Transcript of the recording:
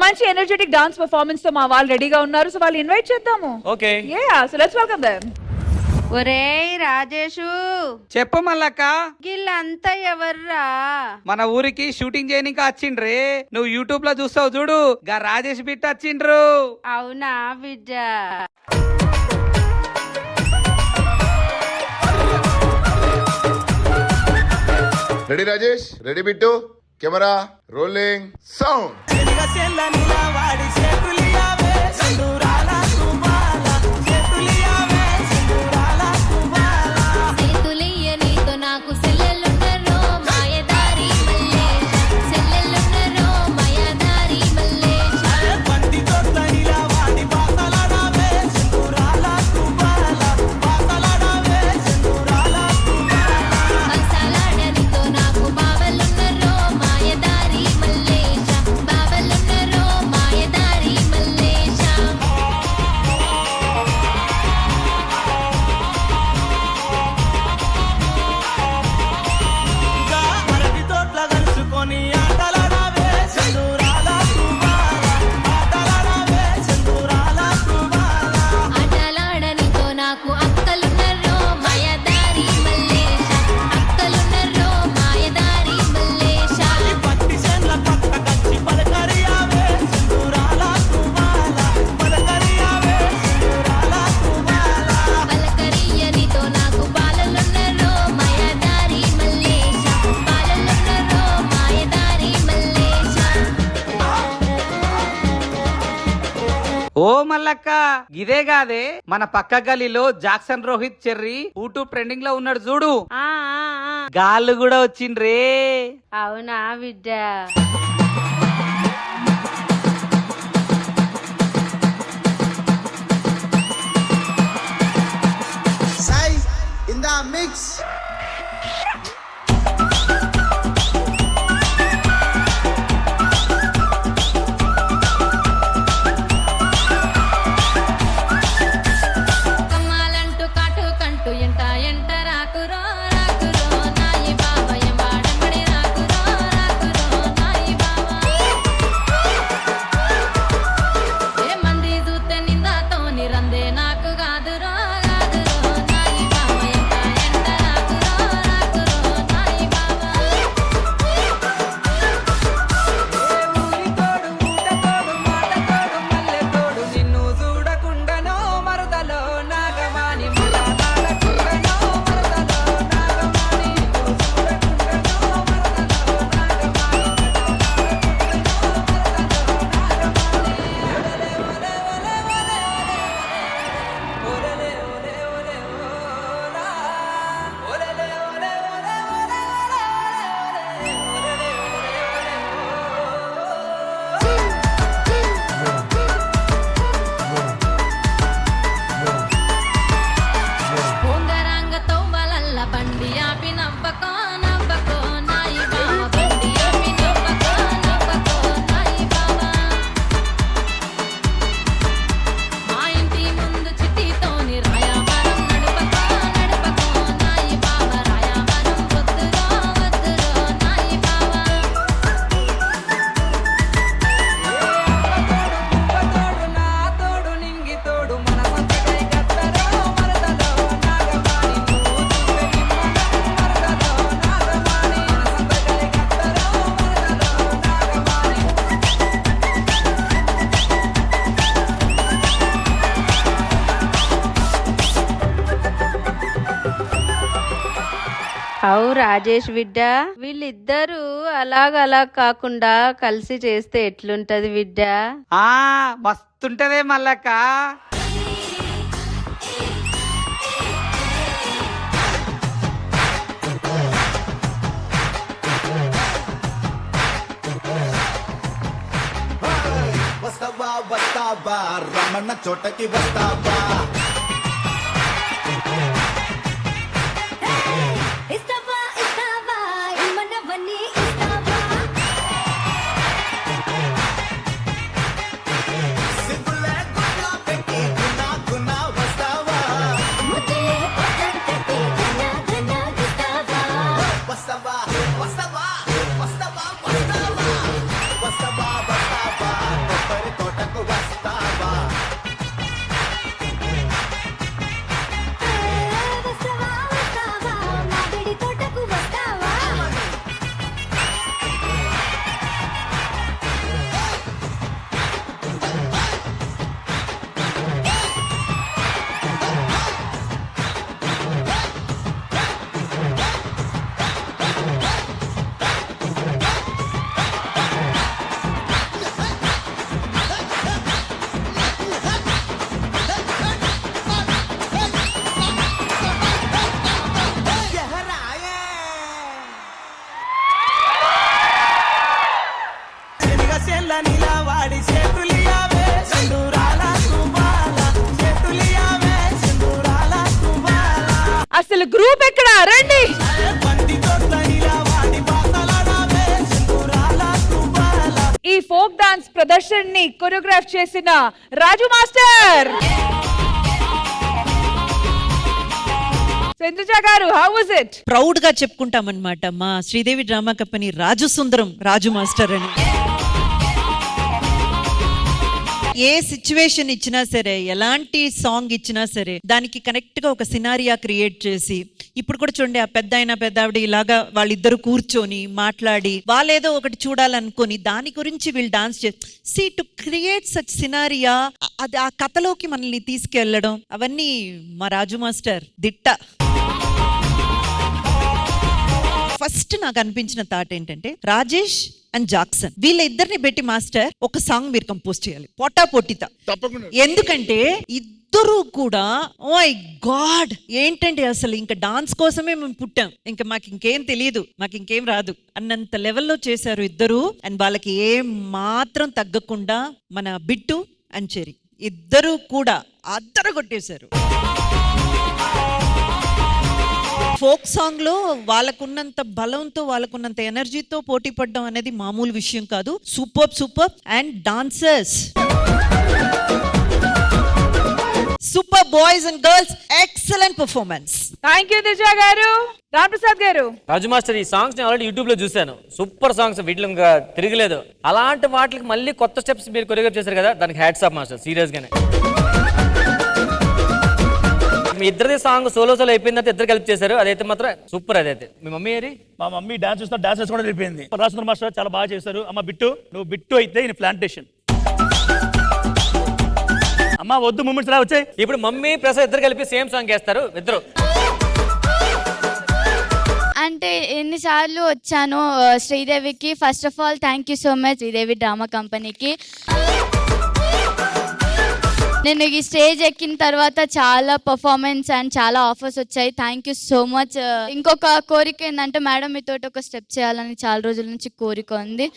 మంచి energetic dance performance తో మా వాళ్ళు రెడీగా ఉన్నారు. సో వాళ్ళు ఇన్వైట్ చేద్దాము. Okay so let's welcome them. ఒరేయ్ రాజేషు, చెప్పు మల్లక్క. గిల్లంతా ఎవర్రా? మన ఊరికి షూటింగ్ చేయడానికి వచ్చిండ్రే. నువ్వు యూట్యూబ్ లో చూస్తావు చూడు, గా రాజేష్ బిట్ట వచ్చిండ్రు. అవునా బిడ్డ? Ready Rajesh, ready Bittu, camera rolling, sound. ఓ మల్లక్క, ఇదే కాదే మన పక్క గలీలో Jackson Rohit Cherry YouTube trending లో ఉన్నాడు చూడు. ఆ ఆ, ఆ. గాళ్ళు కూడా వచ్చిండ్రే. అవునా బిడ్డ? Sai in the mix. అవు రాజేష్ బిడ్డ, వీళ్ళిద్దరూ అలాగలా కాకుండా కలిసి చేస్తే ఎట్లుంటది బిడ్డ? ఆ మస్తుంటదే మల్లక్క. వస్తావా వస్తావా రమణ చోటకి వస్తావా? అసలు గ్రూప్ ఎక్కడ రండి. ఈ ఫోక్ డాన్స్ ప్రదర్శనని కొరియోగ్రాఫ్ చేసిన రాజు మాస్టర్. ఇంద్రజ గారు, హౌ వాజ్ ఇట్? ప్రౌడ్ గా చెప్పుకుంటామన్నమాట మా శ్రీదేవి డ్రామా కంపెనీ రాజు సుందరం రాజు మాస్టర్ అని. ఏ సిచ్యువేషన్ ఇచ్చినా సరే, ఎలాంటి సాంగ్ ఇచ్చినా సరే, దానికి కరెక్ట్ గా ఒక సినారియా క్రియేట్ చేసి, ఇప్పుడు కూడా చూడండి ఆ పెద్ద అయినా పెద్ద ఆవిడ ఇలాగా వాళ్ళిద్దరు కూర్చొని మాట్లాడి వాళ్ళేదో ఒకటి చూడాలనుకొని దాని గురించి వీళ్ళు డాన్స్ చేసి టు క్రియేట్ సచ్ సినారియా, అది ఆ కథలోకి మనల్ని తీసుకెళ్లడం, అవన్నీ మా రాజు మాస్టర్ దిట్ట. ఫస్ట్ నాకు అనిపించిన థాట్ ఏంటంటే రాజేష్ అండ్ జాక్సన్ వీళ్ళ ఇద్దరిని పెట్టి మాస్టర్ ఒక సాంగ్ మీరు కంపోజ్ చేయాలి పోటా పోటీత. తప్పకుండా. ఎందుకంటే ఇద్దరు కూడా ఓ మై గాడ్ ఏంటంటే అసలు ఇంకా డాన్స్ కోసమే మేము పుట్టాం, ఇంకా మాకు ఇంకేం తెలియదు, మాకు ఇంకేం రాదు అన్నంత లెవెల్లో చేశారు ఇద్దరు. అండ్ వాళ్ళకి ఏం మాత్రం తగ్గకుండా మన బిట్టు అండ్ చెరి ఇద్దరు కూడా అద్దరగొట్టేశారు. ఫోక్ సాంగ్ లో వాళ్ళకున్నంత బలంతో వాళ్ళకున్నంత ఎనర్జీతో పోటీ పడడం అనేది మామూలు విషయం కాదు. Super and dancers, super boys and girls, excellent performance. Thank you Indraja గారు. రామ్ ప్రసాద్ గారు, రాజు మాస్టర్ ఈ సాంగ్స్ నేను ఆల్రెడీ యూట్యూబ్ లో చూశాను, సూపర్ సాంగ్స్, వీటిలో ఇంకా తిరగలేదు. అలాంటి వాటికి మళ్ళీ కొత్త స్టెప్స్ మీరు కొరియోగ్రాఫ్ చేశారు కదా, దానికి హ్యాట్స్ ఆఫ్ మాస్టర్, సీరియస్ గానే. మీ ఇద్దరిది సాంగ్ సోలో అయిపోయిన తర్వాత ఇద్దరు కలిపి చేశారు, అదైతే మాత్రం సూపర్. అదైతే మీ మమ్మీ ఏరి? మా మమ్మీ డాన్స్ చూస్తున్నా, డాన్స్ వేసుకోవడం వెళ్ళిపోయింది. రాజేంద్ర మాస్టర్ చాలా బాగా చేశారు. అమ్మ బిట్టు, నువ్వు బిట్టు అయితే ఈయన ప్లాంటేషన్. అమ్మ వద్దు మూమెంట్స్ రా వచ్చాయి. ఇప్పుడు మమ్మీ ప్రసాద్ ఇద్దరు కలిపి సేమ్ సాంగ్ వేస్తారు ఇద్దరు. అంటే ఎన్నిసార్లు వచ్చాను శ్రీదేవికి. First of all thank you so much Sridevi drama కంపెనీకి. నేను ఈ స్టేజ్ ఎక్కిన తర్వాత చాలా పర్ఫార్మెన్స్ అండ్ చాలా ఆఫర్స్ వచ్చాయి. Thank you so much. ఇంకొక కోరిక ఏంటంటే మేడం మీతో ఒక స్టెప్ చేయాలని చాలా రోజుల నుంచి కోరిక ఉంది.